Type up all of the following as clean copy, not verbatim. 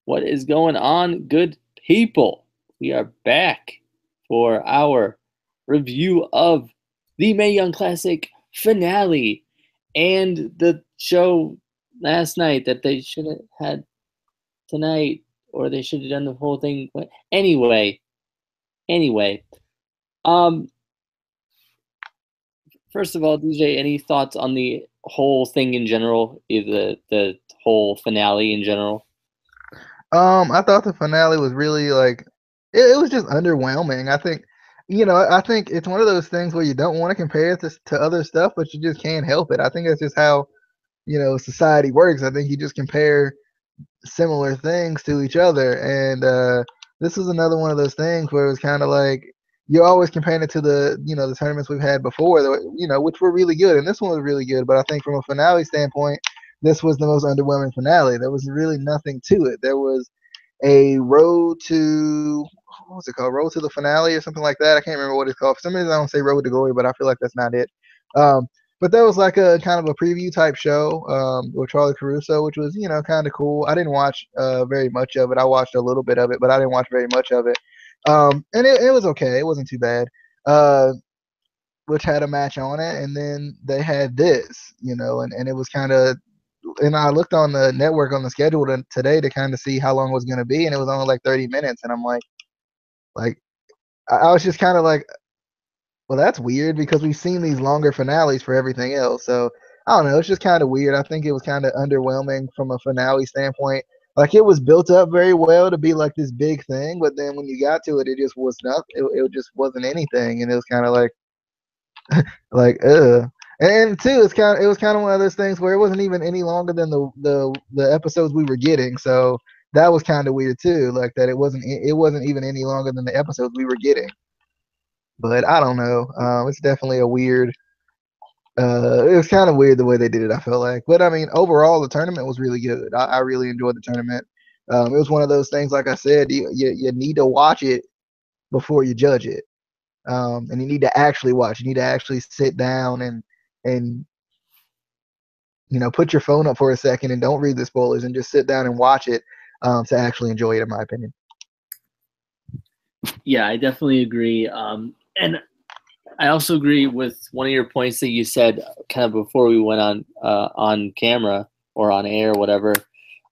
What is going on, good people? We are back for our review of the Mae Young Classic finale and the show last night that they should have had tonight, or they should have done the whole thing. Anyway, um, first of all, DJ, any thoughts on the whole thing in general, the whole finale in general? I thought the finale was really like it was just underwhelming. I think it's one of those things where you don't want to compare it to other stuff, but you just can't help it. I think that's just how, society works. I think you just compare similar things to each other. And this was another one of those things where it was kind of like you're always comparing it to the tournaments we've had before, which were really good. And this one was really good. But I think from a finale standpoint, this was the most underwhelming finale. There was really nothing to it. There was a road to what was it called? Road to the finale or something like that. I can't remember what it's called. For some reason, I don't say Road to Glory, but I feel like that's not it. Um, but that was like a kind of a preview type show with Charlie Caruso, which was kind of cool. I didn't watch very much of it. I watched a little bit of it, but I didn't watch very much of it. And it was okay. It wasn't too bad. Which had a match on it, and then they had this, and it was kind of. And I looked on the network on the schedule today to kind of see how long it was going to be, and it was only like 30 minutes. And I'm like I was just kind of like, well, that's weird because we've seen these longer finales for everything else. So I don't know. It's just kind of weird. I think it was kind of underwhelming from a finale standpoint. Like it was built up very well to be like this big thing, but then when you got to it, it just was nothing. It just wasn't anything, and it was kind of like And two, it was kind of one of those things where it wasn't even any longer than the episodes we were getting. So that was kind of weird too. Like that it wasn't even any longer than the episodes we were getting. But I don't know. It's definitely a weird. It was kind of weird the way they did it. I felt like, but I mean, overall, the tournament was really good. I really enjoyed the tournament. It was one of those things. Like I said, you need to watch it before you judge it, and you need to actually watch. You need to actually sit down and put your phone up for a second and don't read the spoilers and just sit down and watch it to actually enjoy it, in my opinion. Yeah, I definitely agree. And I also agree with one of your points that you said kind of before we went on camera or on air, whatever.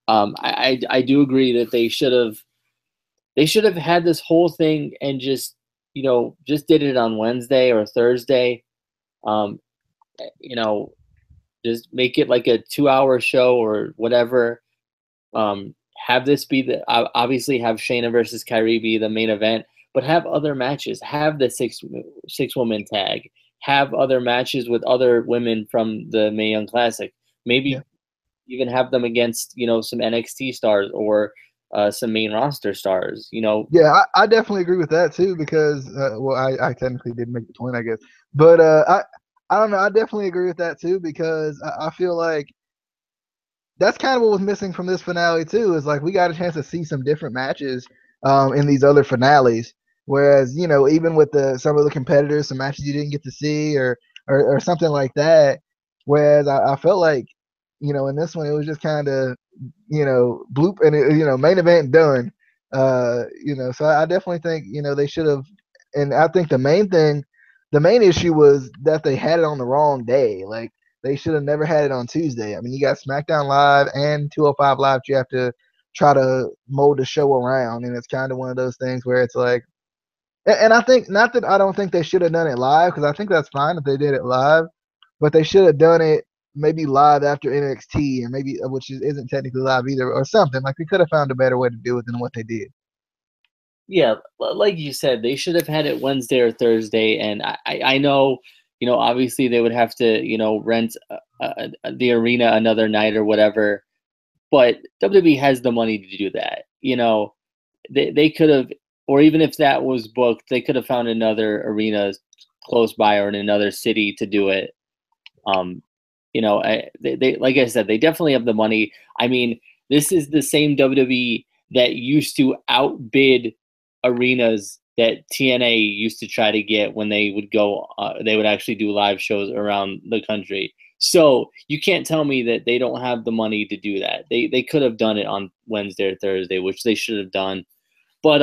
I do agree that they should have had this whole thing and just did it on Wednesday or Thursday. Um, you know, just make it like a 2 hour show or whatever. Have this be obviously have Shayna versus Kyrie be the main event, but have other matches. Have the six woman tag. Have other matches with other women from the Mae Young Classic. Yeah. Maybe even have them against some NXT stars or some main roster stars. Yeah, I definitely agree with that too because well, I technically did make the point, I guess, but I don't know. I definitely agree with that too because I feel like that's kind of what was missing from this finale too. Is like we got a chance to see some different matches in these other finales. Whereas even with some of the competitors, some matches you didn't get to see or something like that. Whereas I felt like in this one it was just kind of bloop and main event done. So I definitely think they should have. And I think the main issue was that they had it on the wrong day. Like they should have never had it on Tuesday. I mean, you got SmackDown Live and 205 Live. You have to try to mold the show around, and it's kind of one of those things where it's like, and I think not that I don't think they should have done it live because I think that's fine if they did it live, but they should have done it maybe live after NXT or maybe which isn't technically live either or something. Like they could have found a better way to do it than what they did. Yeah, like you said, they should have had it Wednesday or Thursday, and I know, obviously they would have to, rent the arena another night or whatever, but WWE has the money to do that. They could have, or even if that was booked, they could have found another arena close by or in another city to do it. They like I said, they definitely have the money. I mean, this is the same WWE that used to outbid arenas that TNA used to try to get when they would go. They would actually do live shows around the country. So you can't tell me that they don't have the money to do that. They could have done it on Wednesday or Thursday, which they should have done. But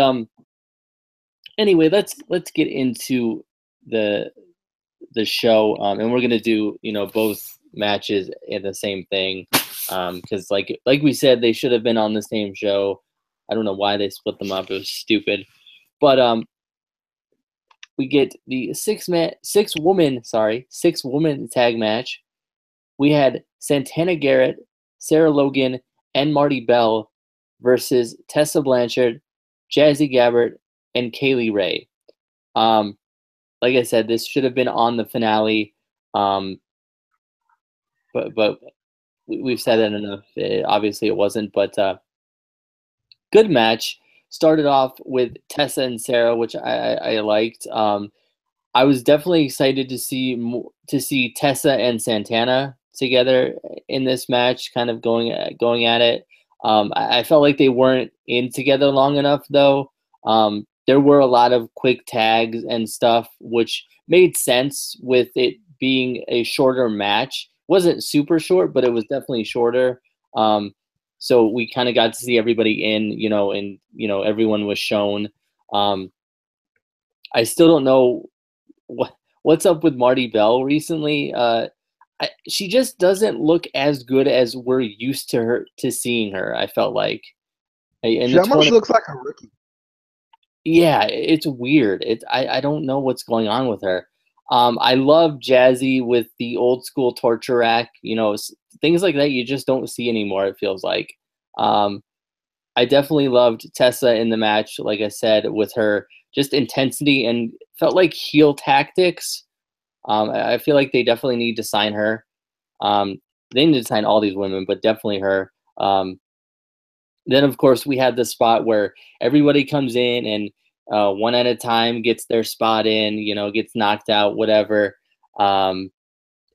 anyway, let's get into the show, and we're gonna do both matches in the same thing, because like we said, they should have been on the same show. I don't know why they split them up. It was stupid. But we get the six woman tag match. We had Santana Garrett, Sarah Logan, and Marty Bell versus Tessa Blanchard, Jazzy Gabbert, and Kaylee Ray. Like I said, this should have been on the finale, but we've said that enough. Obviously, it wasn't, but good match. Started off with Tessa and Sarah, which I liked. I was definitely excited to see Tessa and Santana together in this match, kind of going at it. I felt like they weren't in together long enough, though. There were a lot of quick tags and stuff, which made sense with it being a shorter match. It wasn't super short, but it was definitely shorter. So we kind of got to see everybody and everyone was shown. I still don't know what's up with Marty Bell recently. She just doesn't look as good as we're used to seeing her. I felt like she almost looks like a rookie. Yeah, it's weird. I don't know what's going on with her. I love Jazzy with the old school torture rack. Things like that you just don't see anymore. It feels like. I definitely loved Tessa in the match. Like I said, with her just intensity and felt like heel tactics. I feel like they definitely need to sign her. They need to sign all these women, but definitely her. Then, of course, we had the spot where everybody comes in and one at a time gets their spot in, gets knocked out, whatever. And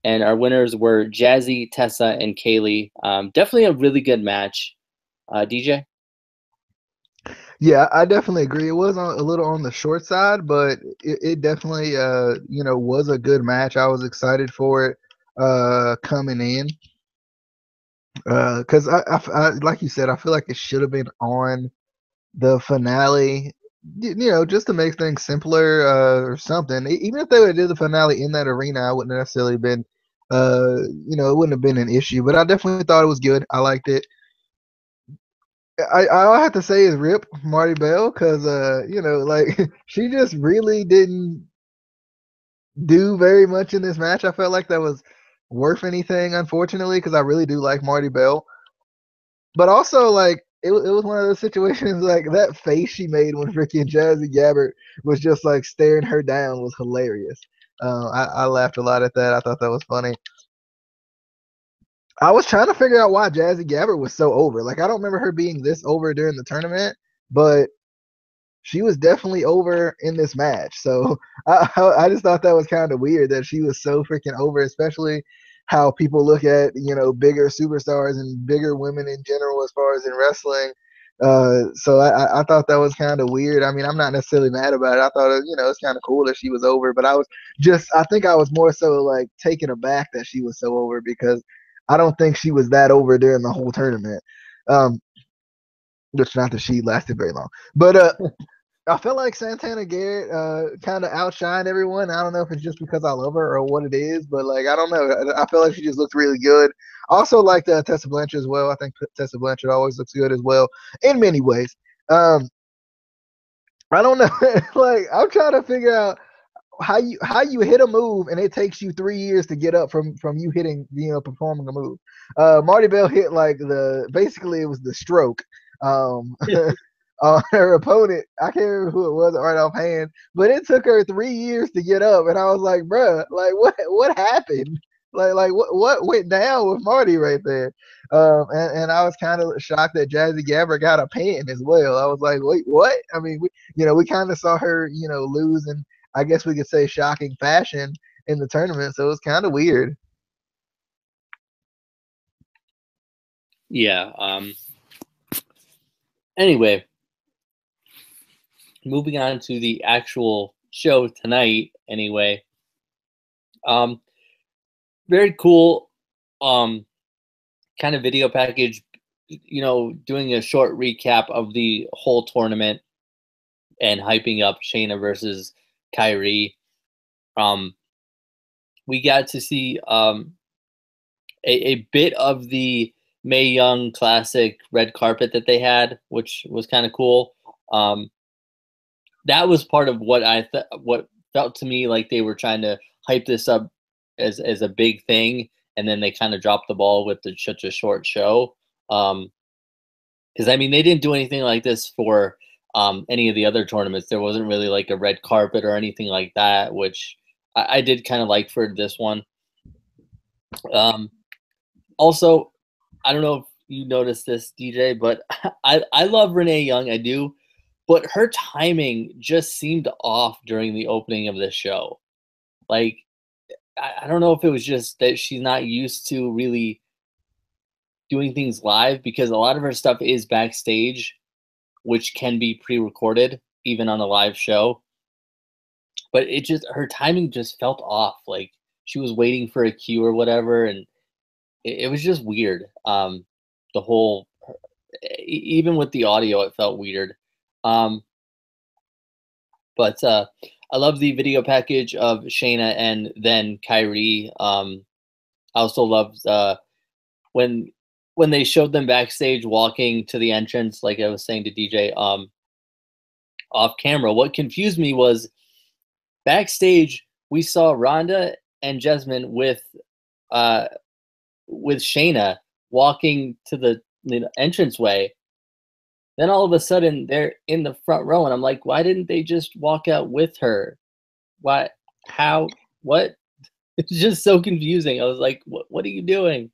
our winners were Jazzy, Tessa, and Kaylee. Definitely a really good match. DJ? Yeah, I definitely agree. It was a little on the short side, but it definitely, was a good match. I was excited for it coming in. Because I, like you said, I feel like it should have been on the finale, just to make things simpler or something. Even if they would have did the finale in that arena, I wouldn't necessarily been, it wouldn't have been an issue. But I definitely thought it was good. I liked it. All I have to say is rip Marty Bell because, she just really didn't do very much in this match. I felt like that was worth anything, unfortunately, because I really do like Marty Bell. But also, like, it was one of those situations, like, that face she made when Ricky and Jazzy Gabbert was just, like, staring her down was hilarious. I laughed a lot at that. I thought that was funny. I was trying to figure out why Jazzy Gabbert was so over. Like, I don't remember her being this over during the tournament, but she was definitely over in this match. So I just thought that was kind of weird that she was so freaking over, especially how people look at, bigger superstars and bigger women in general as far as in wrestling. So I thought that was kind of weird. I mean, I'm not necessarily mad about it. I thought, it's kind of cool that she was over, but I think I was more so like taken aback that she was so over because I don't think she was that over during the whole tournament. Which not that she lasted very long, but I feel like Santana Garrett kind of outshined everyone. I don't know if it's just because I love her or what it is, but like I don't know. I feel like she just looked really good. Also like Tessa Blanchard as well. I think Tessa Blanchard always looks good as well in many ways. I don't know. Like I'm trying to figure out how you hit a move and it takes you 3 years to get up from you hitting performing a move. Marty Bell hit like basically it was the stroke. Her opponent, I can't remember who it was right offhand, but it took her 3 years to get up, and I was like, bruh, like what happened? Like what went down with Marty right there? And I was kind of shocked that Jazzy Gabbert got a pin as well. I was like, wait, what? I mean, we kind of saw her, lose in, I guess we could say, shocking fashion in the tournament, so it was kind of weird. Yeah. Anyway, moving on to the actual show tonight. Anyway, very cool um kind of video package, doing a short recap of the whole tournament and hyping up Shayna versus Kyrie. Um, we got to see a bit of the Mae Young Classic red carpet that they had, which was kind of cool. That was part of what what felt to me like they were trying to hype this up as a big thing, and then they kind of dropped the ball with such a short show. Because I mean, they didn't do anything like this for any of the other tournaments. There wasn't really like a red carpet or anything like that, which I did kind of like for this one. Also, I don't know if you noticed this, DJ, but I love Renee Young. I do. But her timing just seemed off during the opening of this show. Like, I don't know if it was just that she's not used to really doing things live, because a lot of her stuff is backstage, which can be pre-recorded even on a live show. But her timing just felt off. Like she was waiting for a cue or whatever, and it was just weird. The whole, even with the audio, it felt weird. But I love the video package of Shayna and then Kyrie. I also loved when they showed them backstage walking to the entrance, like I was saying to DJ, off camera. What confused me was backstage we saw Rhonda and Jasmine with Shayna walking to the entranceway. Then all of a sudden they're in the front row, and I'm like, why didn't they just walk out with her? Why? How? What? It's just so confusing. I was like, what are you doing?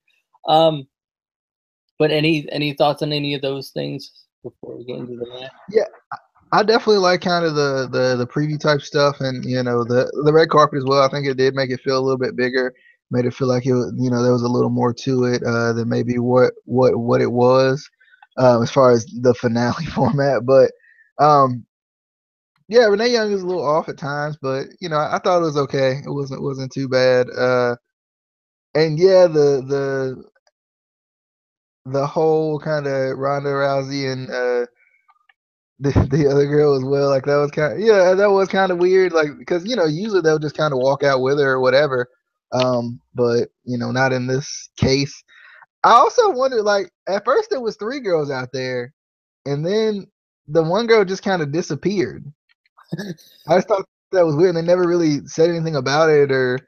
But any thoughts on any of those things before we get into the match? Yeah, I definitely like kind of the preview type stuff, and the red carpet as well. I think it did make it feel a little bit bigger, made it feel like it was, there was a little more to it than maybe what it was as far as the finale format. But yeah, Renee Young is a little off at times, but I thought it was okay. It wasn't too bad. And yeah, the whole kind of Ronda Rousey and the other girl as well, like that was kind of weird, like because usually they'll just kind of walk out with her or whatever, but not in this case. I also wondered, like at first there was three girls out there, and then the one girl just kind of disappeared. I just thought that was weird. And they never really said anything about it or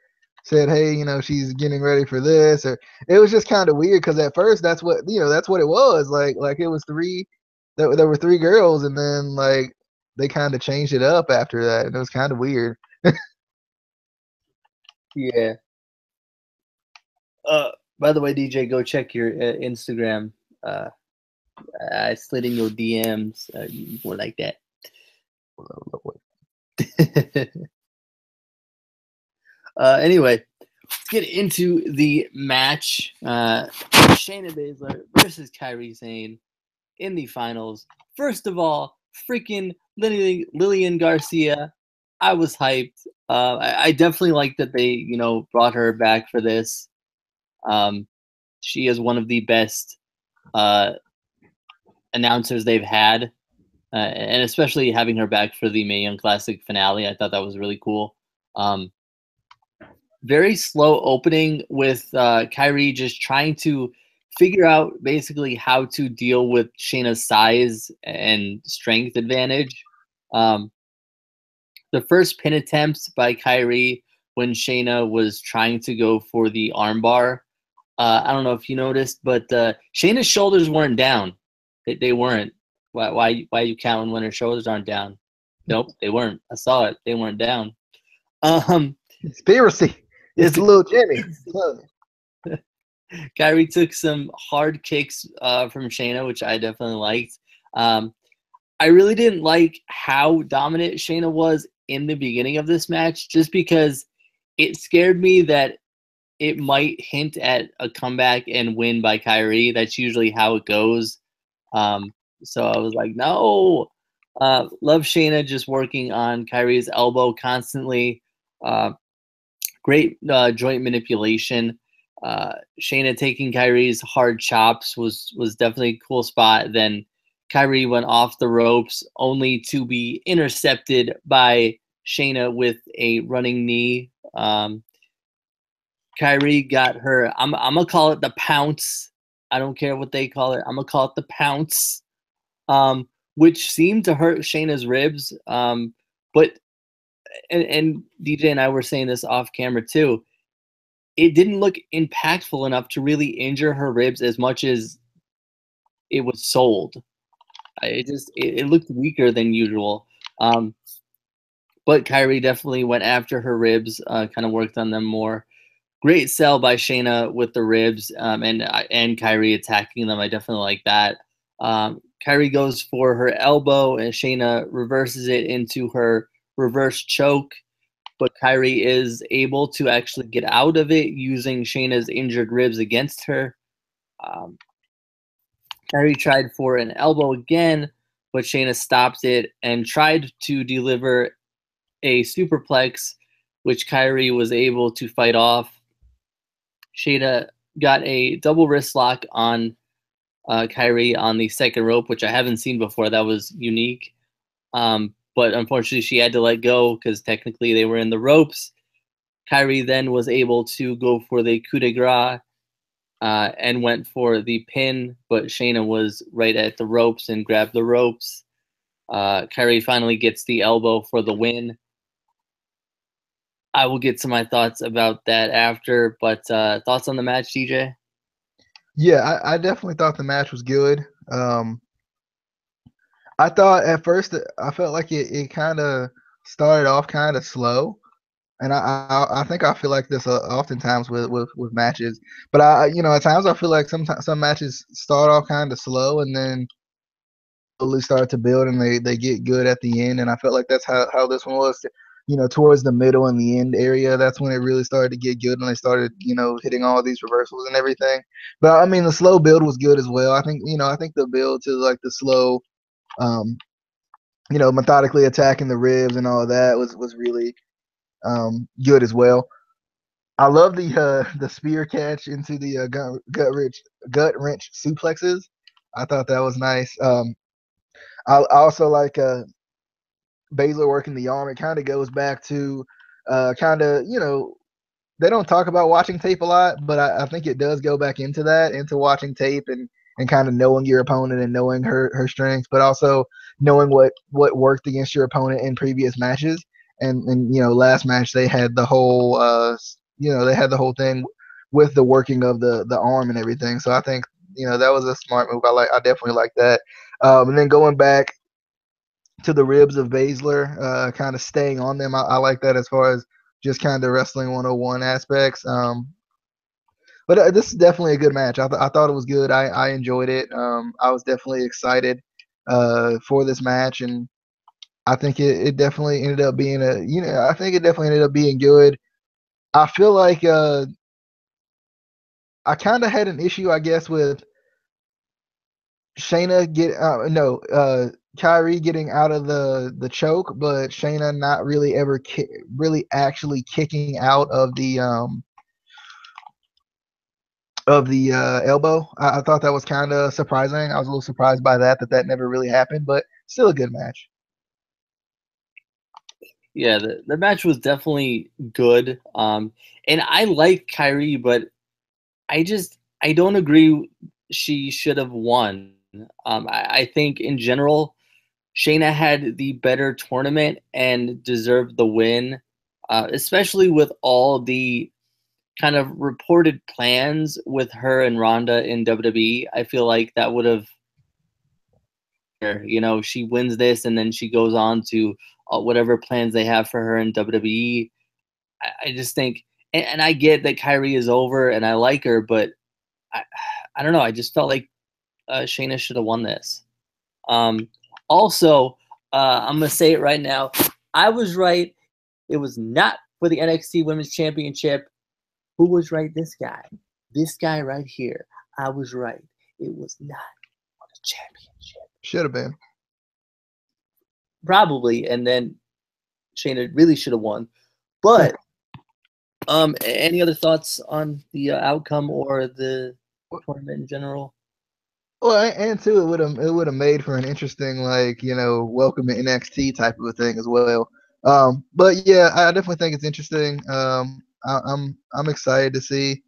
said, hey, she's getting ready for this, or it was just kind of weird because at first that's what it was like it was three. There were three girls, and then like they kind of changed it up after that, and it was kind of weird. Yeah. By the way, DJ, go check your Instagram. I slid in your DMs. More like that. Anyway, let's get into the match. Shayna Baszler versus Kairi Sane in the finals. First of all, freaking Lillian Garcia. I was hyped. I definitely like that they, brought her back for this. She is one of the best announcers they've had, and especially having her back for the Mae Young Classic finale. I thought that was really cool. Very slow opening with Kairi just trying to figure out basically how to deal with Shayna's size and strength advantage. The first pin attempts by Kairi when Shayna was trying to go for the armbar. I don't know if you noticed, but Shayna's shoulders weren't down. They weren't. Why are you counting when her shoulders aren't down? Nope, they weren't. I saw it. They weren't down. Conspiracy. It's a little Jimmy. Kairi took some hard kicks from Shayna, which I definitely liked. I really didn't like how dominant Shayna was in the beginning of this match, just because it scared me that it might hint at a comeback and win by Kairi. That's usually how it goes. So I was like, no. Love Shayna just working on Kairi's elbow constantly. Great joint manipulation. Shayna taking Kyrie's hard chops was definitely a cool spot. Then Kyrie went off the ropes only to be intercepted by Shayna with a running knee. Kyrie got her. I'm gonna call it the pounce. I don't care what they call it. I'm gonna call it the pounce, which seemed to hurt Shayna's ribs. But and DJ and I were saying this off camera too. It didn't look impactful enough to really injure her ribs as much as it was sold. It looked weaker than usual. But Kyrie definitely went after her ribs, kind of worked on them more. Great sell by Shayna with the ribs, and Kyrie attacking them. I definitely like that. Kyrie goes for her elbow, and Shayna reverses it into her reverse choke. But Kyrie is able to actually get out of it using Shayna's injured ribs against her. Kyrie tried for an elbow again, but Shayna stopped it and tried to deliver a superplex, which Kyrie was able to fight off. Shayna got a double wrist lock on Kyrie on the second rope, which I haven't seen before. That was unique. But unfortunately, she had to let go because technically they were in the ropes. Kyrie then was able to go for the coup de grace and went for the pin, but Shayna was right at the ropes and grabbed the ropes. Kyrie finally gets the elbow for the win. I will get to my thoughts about that after, but thoughts on the match, DJ? Yeah, I definitely thought the match was good. I thought at first I felt like it kind of started off kind of slow, and I think I feel like this oftentimes with matches. But at times I feel like some matches start off kind of slow and then slowly start to build and they get good at the end. And I felt like that's how this one was. Towards the middle and the end area, that's when it really started to get good and they started hitting all these reversals and everything. But I mean the slow build was good as well. I think the build to like the slow methodically attacking the ribs and all of that was really good as well. I love the spear catch into the gut wrench suplexes. I thought that was nice. I also like Baszler working the arm. It kind of goes back to they don't talk about watching tape a lot, but I think it does go back into that, into watching tape and kind of knowing your opponent and knowing her strengths, but also knowing what worked against your opponent in previous matches. And last match they had the whole thing with the working of the arm and everything. So I think that was a smart move. I definitely like that. And then going back to the ribs of Baszler, kind of staying on them. I like that as far as just kind of wrestling 101 aspects. But this is definitely a good match. I thought it was good. I enjoyed it. I was definitely excited for this match, and I think it definitely ended up being I think it definitely ended up being good. I feel like I kind of had an issue, I guess, with Shayna Kyrie getting out of the choke, but Shayna not really ever really actually kicking out of the elbow. I thought that was kind of surprising. I was a little surprised by that never really happened, but still a good match. Yeah, the match was definitely good. And I like Kyrie, but I don't agree she should have won. I think in general, Shayna had the better tournament and deserved the win, especially with all the kind of reported plans with her and Ronda in WWE. I feel like that would have, she wins this and then she goes on to whatever plans they have for her in WWE. I just think, and I get that Kyrie is over and I like her, but I don't know. I just felt like Shayna should have won this. Also, I'm going to say it right now. I was right. It was not for the NXT Women's Championship. Who was right? This guy. This guy right here. I was right. It was not for the championship. Should have been. Probably. And then Shayna really should have won. But Any other thoughts on the outcome or the tournament in general? Well, and too, it would have made for an interesting, like, welcome to NXT type of a thing as well. But yeah, I definitely think it's interesting. I'm excited to see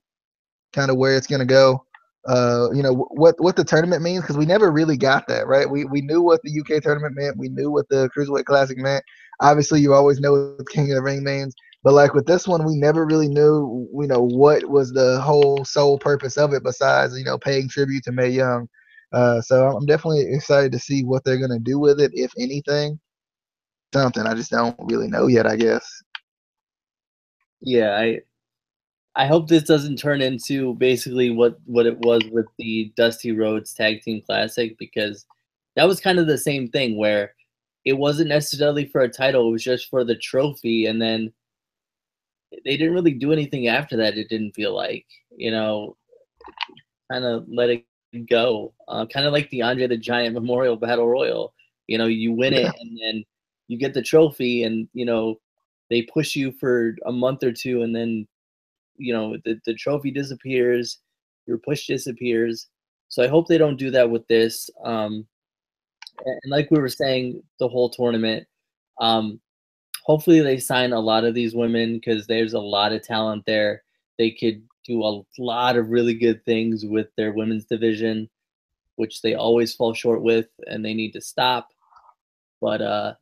kind of where it's gonna go. What the tournament means, because we never really got that, right. We knew what the UK tournament meant. We knew what the Cruiserweight Classic meant. Obviously, you always know what King of the Ring means. But like with this one, we never really knew, what was the whole sole purpose of it besides, paying tribute to Mae Young. So I'm definitely excited to see what they're gonna do with it, if anything. Something I just don't really know yet, I guess. Yeah, I hope this doesn't turn into basically what it was with the Dusty Rhodes Tag Team Classic, because that was kind of the same thing where it wasn't necessarily for a title, it was just for the trophy, and then they didn't really do anything after that. It didn't feel like, kind of let it go. Kind of like the Andre the Giant Memorial Battle Royal. You win it and then you get the trophy, and they push you for a month or two, and then the trophy disappears, your push disappears. So I hope they don't do that with this. And like we were saying, the whole tournament. Hopefully they sign a lot of these women, because there's a lot of talent there. They could do a lot of really good things with their women's division, which they always fall short with, and they need to stop. But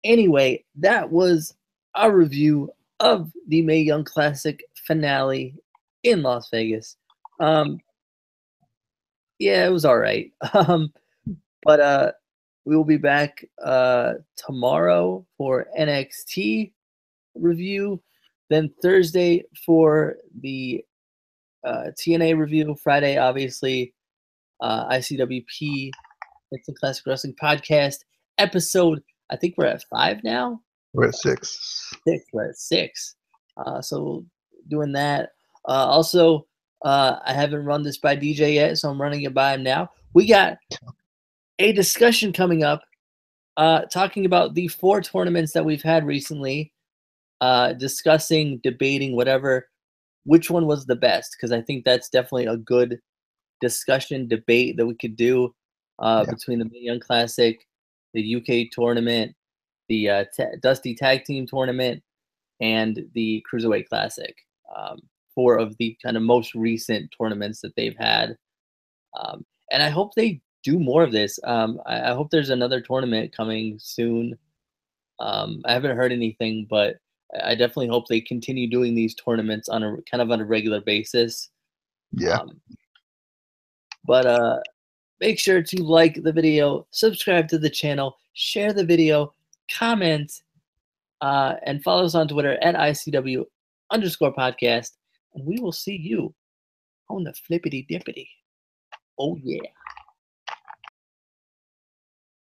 anyway, that was our review of the Mae Young Classic finale in Las Vegas. Yeah, it was all right. But we will be back tomorrow for NXT review, then Thursday for the TNA review, Friday, obviously, ICWP, it's the Classic Wrestling Podcast episode. I think we're at 5 now. We're at 6. We're at 6. So doing that. Also, I haven't run this by DJ yet, so I'm running it by him now. We got a discussion coming up, talking about the 4 tournaments that we've had recently, discussing, debating, whatever, which one was the best, because I think that's definitely a good discussion, debate that we could do between the Mae Young Classic, the UK tournament, the Dusty Tag Team Tournament, and the Cruiserweight Classic. 4 of the kind of most recent tournaments that they've had. And I hope they do more of this. I hope there's another tournament coming soon. I haven't heard anything, but I definitely hope they continue doing these tournaments on a regular basis. Yeah. But make sure to like the video, subscribe to the channel, share the video, comment, and follow us on Twitter at ICW_podcast. And we will see you on the flippity dippity. Oh, yeah.